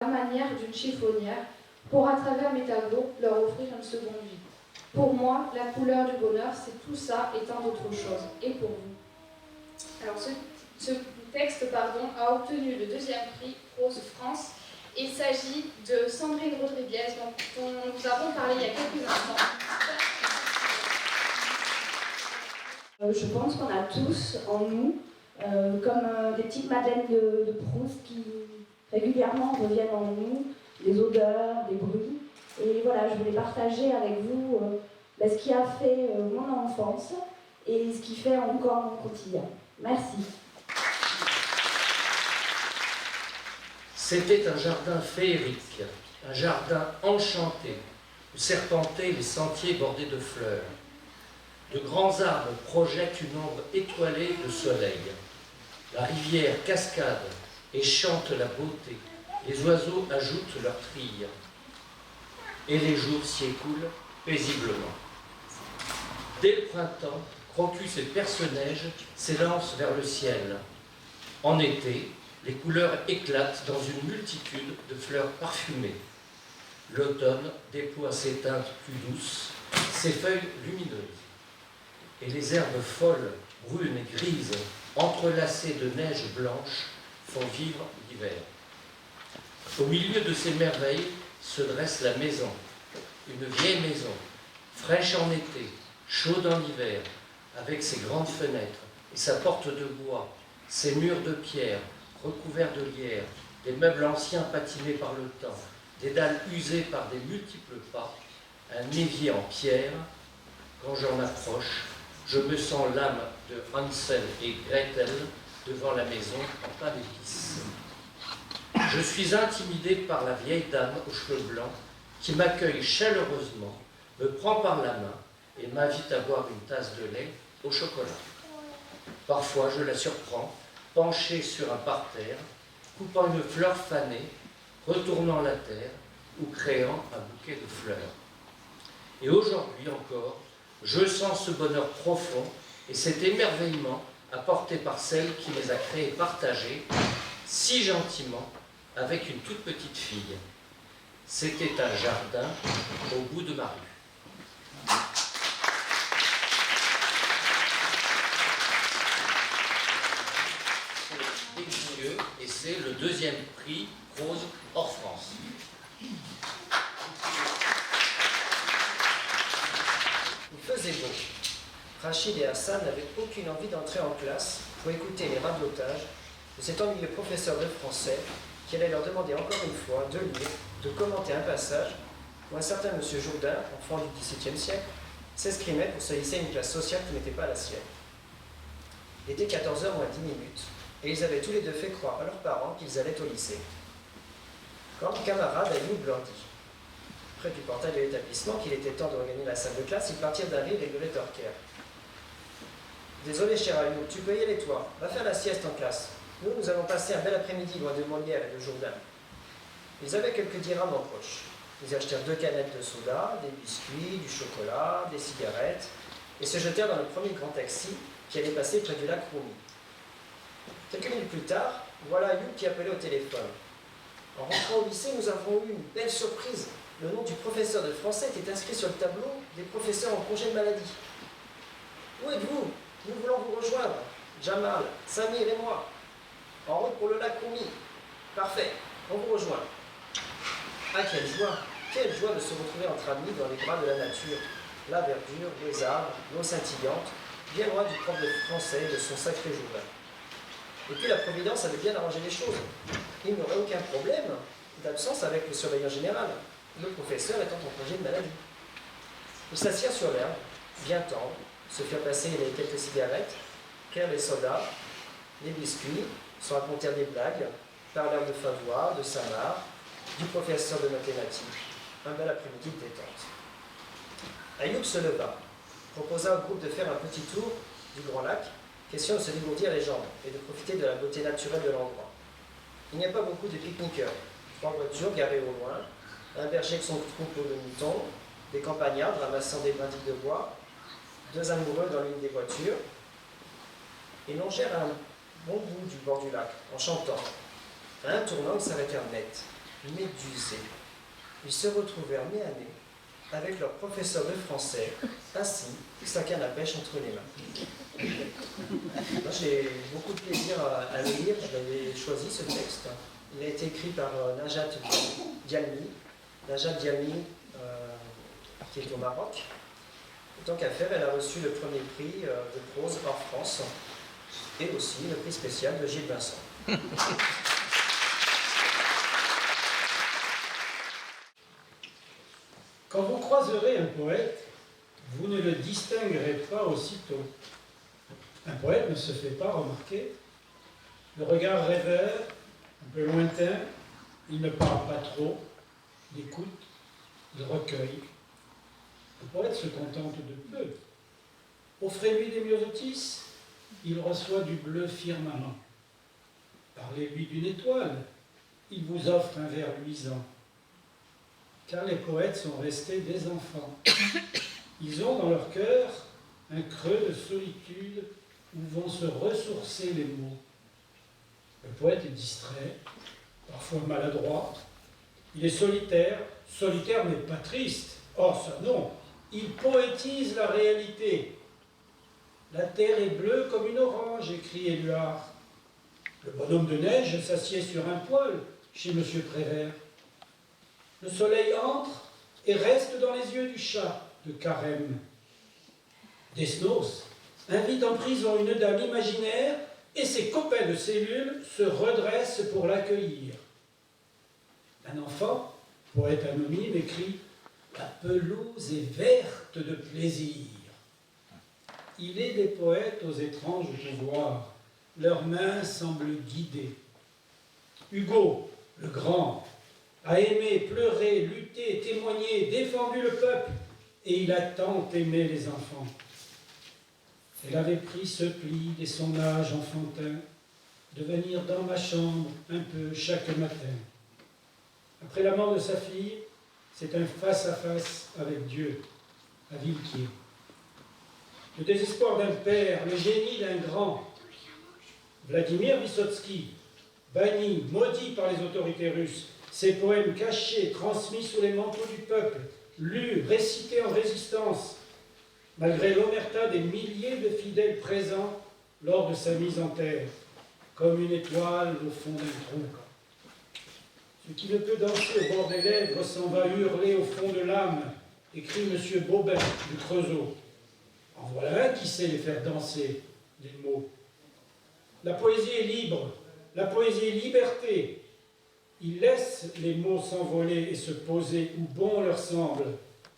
la manière d'une chiffonnière, pour à travers mes tableaux leur offrir une seconde vie. Pour moi, la couleur du bonheur, c'est tout ça et tant d'autres choses. Et pour vous? Alors ce texte a obtenu le 2e prix Prose France. Il s'agit de Sandrine Rodriguez, dont nous avons parlé il y a quelques instants. Je pense qu'on a tous en nous, comme des petites madeleines de Proust qui régulièrement reviennent en nous, des odeurs, des bruits. Et voilà, je voulais partager avec vous ce qui a fait mon enfance et ce qui fait encore mon quotidien. Merci. C'était un jardin féerique, un jardin enchanté, où serpentaient les sentiers bordés de fleurs. De grands arbres projettent une ombre étoilée de soleil. La rivière cascade et chante la beauté. Les oiseaux ajoutent leur trille. Et les jours s'y écoulent paisiblement. Dès le printemps, crocus et perce-neige s'élancent vers le ciel. En été, les couleurs éclatent dans une multitude de fleurs parfumées. L'automne déploie ses teintes plus douces, ses feuilles lumineuses. Et les herbes folles, brunes et grises, entrelacées de neige blanche, font vivre l'hiver. Au milieu de ces merveilles se dresse la maison, une vieille maison, fraîche en été, chaude en hiver, avec ses grandes fenêtres et sa porte de bois, ses murs de pierre, recouverts de lierre, des meubles anciens patinés par le temps, des dalles usées par des multiples pas, un évier en pierre. Quand j'en approche, je me sens l'âme de Hansel et Gretel devant la maison en pain d'épices. Je suis intimidé par la vieille dame aux cheveux blancs qui m'accueille chaleureusement, me prend par la main et m'invite à boire une tasse de lait au chocolat. Parfois, je la surprends, penchée sur un parterre, coupant une fleur fanée, retournant la terre ou créant un bouquet de fleurs. Et aujourd'hui encore, je sens ce bonheur profond et cet émerveillement apporté par celle qui les a créés et partagés si gentiment avec une toute petite fille. C'était un jardin au bout de ma rue. C'est délicieux et c'est le 2e prix Prose hors France. Il faisait beau. Rachid et Hassan n'avaient aucune envie d'entrer en classe pour écouter les radotages de cet ennuyeux professeur de français qui allait leur demander encore une fois de lire, de commenter un passage où un certain monsieur Jourdain, enfant du XVIIe siècle, s'escrimait pour se hisser à une classe sociale qui n'était pas la sienne. Il était 14h moins 10 minutes, et ils avaient tous les deux fait croire à leurs parents qu'ils allaient au lycée. Quand le camarade Ayoub leur dit, près du portail de l'établissement, qu'il était temps de regagner la salle de classe, ils partirent d'un rire et lui rétorquèrent. Désolé, cher Ayoub, tu peux y aller toi, va faire la sieste en classe. Nous allons passer un bel après-midi loin de Molière et de Jourdain. Ils avaient quelques dirhams en poche. Ils achetèrent 2 canettes de soda, des biscuits, du chocolat, des cigarettes, et se jetèrent dans le premier grand taxi qui allait passer près du lac Roumi. Quelques minutes plus tard, voilà Ayoub qui appelait au téléphone. En rentrant au lycée, nous avons eu une belle surprise. Le nom du professeur de français était inscrit sur le tableau des professeurs en congé de maladie. Où êtes-vous? Nous voulons vous rejoindre. Jamal, Samir et moi. En route pour le lac Roumi. Parfait, on vous rejoint. Ah, quelle joie de se retrouver entre amis dans les bras de la nature. La verdure, les arbres, l'eau scintillante, bien loin du prof de français et de son sacré Jourdain. Et puis la Providence avait bien arrangé les choses. Il n'aurait aucun problème d'absence avec le surveillant général, le professeur étant en congé de maladie. Ils s'assirent sur l'herbe, bien tendres, se firent passer les quelques cigarettes, prirent les sodas, les biscuits, se racontèrent des blagues, parlèrent de Favois, de Samar, du professeur de mathématiques. Un bel après-midi de détente. Ayoub se leva, proposa au groupe de faire un petit tour du grand lac, question de se dégourdir les jambes et de profiter de la beauté naturelle de l'endroit. Il n'y a pas beaucoup de pique-niqueurs. 3 voitures garées au loin, un berger avec son troupeau de moutons, des campagnards ramassant des brindilles de bois, 2 amoureux dans l'une des voitures. Ils longèrent un bon bout du bord du lac, en chantant. À un tournant, ils s'arrêtèrent net. médusés. Ils se retrouvèrent nez à nez avec leur professeur de français, assis, sa canne à pêche entre les mains. Moi, j'ai beaucoup de plaisir à le lire. Je l'avais choisi, ce texte. Il a été écrit par Najat Dialmi. Najat Dialmi, qui est au Maroc. Et tant qu'à faire, elle a reçu le premier prix de prose hors France et aussi le prix spécial de Gilles Vincent. Quand vous croiserez un poète, vous ne le distinguerez pas aussitôt. Un poète ne se fait pas remarquer. Le regard rêveur, un peu lointain, il ne parle pas trop, il écoute, il recueille. Le poète se contente de peu. Offrez-lui des myosotis, il reçoit du bleu firmament. Parlez-lui d'une étoile, il vous offre un verre luisant. Car les poètes sont restés des enfants. Ils ont dans leur cœur un creux de solitude où vont se ressourcer les mots. Le poète est distrait, parfois maladroit. Il est solitaire, solitaire mais pas triste. Oh, ça non, il poétise la réalité. La terre est bleue comme une orange, écrit Éluard. Le bonhomme de neige s'assied sur un poêle chez M. Prévert. Le soleil entre et reste dans les yeux du chat de Carême. Desnos invite en prison une dame imaginaire et ses copains de cellule se redressent pour l'accueillir. Un enfant, poète anonyme, écrit « La pelouse est verte de plaisir ». Il est des poètes aux étranges pouvoirs, leurs mains semblent guider. Hugo, le grand, a aimé, pleuré, lutté, témoigné, défendu le peuple, et il a tant aimé les enfants. Elle avait pris ce pli dès son âge enfantin, de venir dans ma chambre un peu chaque matin. Après la mort de sa fille, c'est un face-à-face avec Dieu, à Villequier. Le désespoir d'un père, le génie d'un grand. Vladimir Vysotsky, banni, maudit par les autorités russes, ses poèmes cachés, transmis sous les manteaux du peuple, lus, récités en résistance, malgré l'omerta des milliers de fidèles présents lors de sa mise en terre, comme une étoile au fond d'un trou. Ce qui ne peut danser au bord des lèvres s'en va hurler au fond de l'âme, écrit M. Bobin du Creusot. En voilà un qui sait les faire danser, les mots. La poésie est libre, la poésie est liberté. Il laisse les mots s'envoler et se poser où bon leur semble,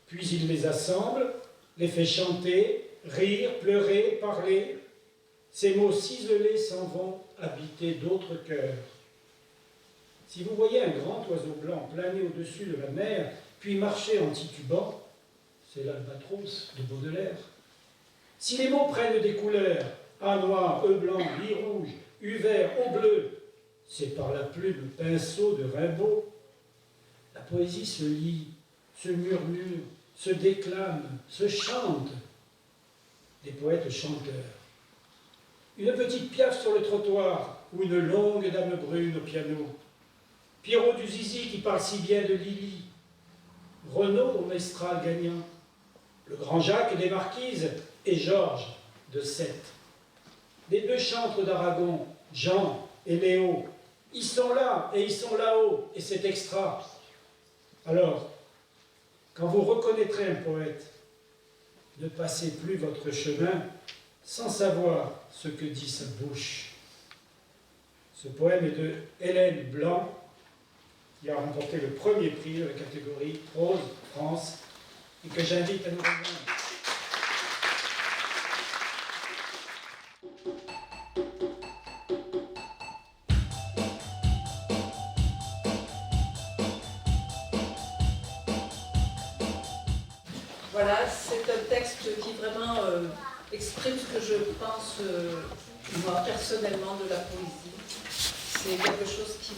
puis il les assemble, les fait chanter, rire, pleurer, parler. Ces mots ciselés s'en vont habiter d'autres cœurs. Si vous voyez un grand oiseau blanc planer au-dessus de la mer, puis marcher en titubant, c'est l'albatros de Baudelaire. Si les mots prennent des couleurs, A noir, E blanc, I rouge, U vert, O bleu, c'est par la plume pinceau de Rimbaud. La poésie se lit, se murmure, se déclame, se chante. Des poètes chanteurs. Une petite piaffe sur le trottoir ou une longue dame brune au piano. Pierrot du Zizi qui parle si bien de Lily. Renaud au Mestral gagnant. Le grand Jacques des Marquises et Georges de Sète. Les deux chantres d'Aragon, Jean et Léo, ils sont là et ils sont là-haut, et c'est extra. Alors, quand vous reconnaîtrez un poète, ne passez plus votre chemin sans savoir ce que dit sa bouche. Ce poème est de Hélène Blanc, qui a remporté le premier prix de la catégorie Prose France, et que j'invite à nous rejoindre. Voilà, c'est un texte qui vraiment exprime ce que je pense, moi, personnellement, de la poésie. C'est quelque chose qui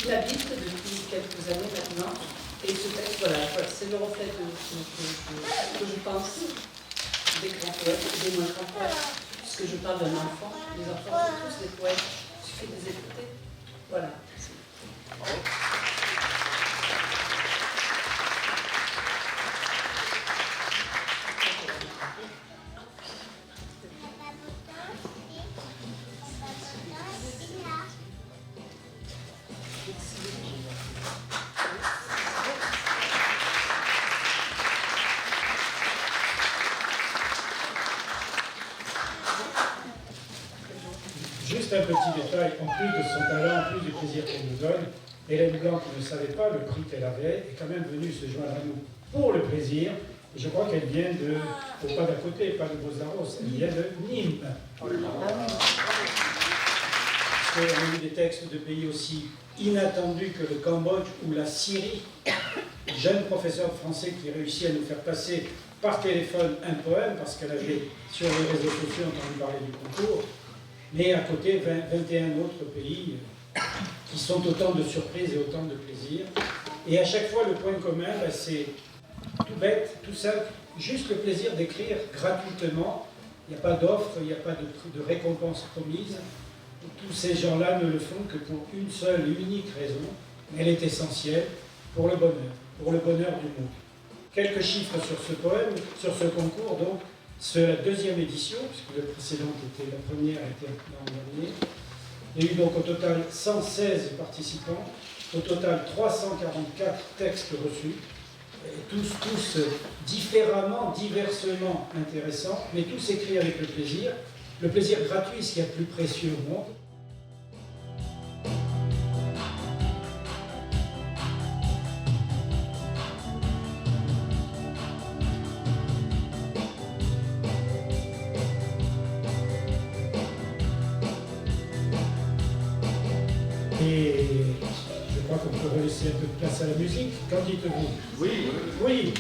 m'habite depuis quelques années maintenant. Et ce texte, voilà, c'est le reflet de ce que je pense des grands poètes et des moins grands poètes. Puisque je parle d'un enfant, les enfants sont tous des poètes, il suffit de les écouter. Voilà. Juste un petit détail, en plus de son talent, en plus du plaisir qu'elle nous donne, Hélène Blanc, qui ne savait pas le prix qu'elle avait, est quand même venue se joindre à nous pour le plaisir. Et je crois qu'elle vient pas d'à côté, pas de Beaux-Arros, elle vient de Nîmes. Parce qu'on a eu des textes de pays aussi inattendus que le Cambodge ou la Syrie. Jeune professeur de français qui réussit à nous faire passer par téléphone un poème, parce qu'elle avait sur les réseaux sociaux entendu parler du concours. Mais à côté, 21 autres pays qui sont autant de surprises et autant de plaisir. Et à chaque fois, le point commun, c'est tout bête, tout simple, juste le plaisir d'écrire gratuitement. Il n'y a pas d'offre, il n'y a pas de récompense promise. Tous ces gens-là ne le font que pour une seule et unique raison, mais elle est essentielle, pour le bonheur du monde. Quelques chiffres sur ce poème, sur ce concours, donc. C'est la deuxième édition, puisque la précédente était, la première était l'an dernier. Il y a eu donc au total 116 participants, au total 344 textes reçus, et tous différemment, diversement intéressants, mais tous écrits avec le plaisir gratuit, ce qu'il y a de plus précieux au monde. Et je crois qu'on peut laisser un peu de place à la musique. Qu'en dites-vous? Oui. Oui.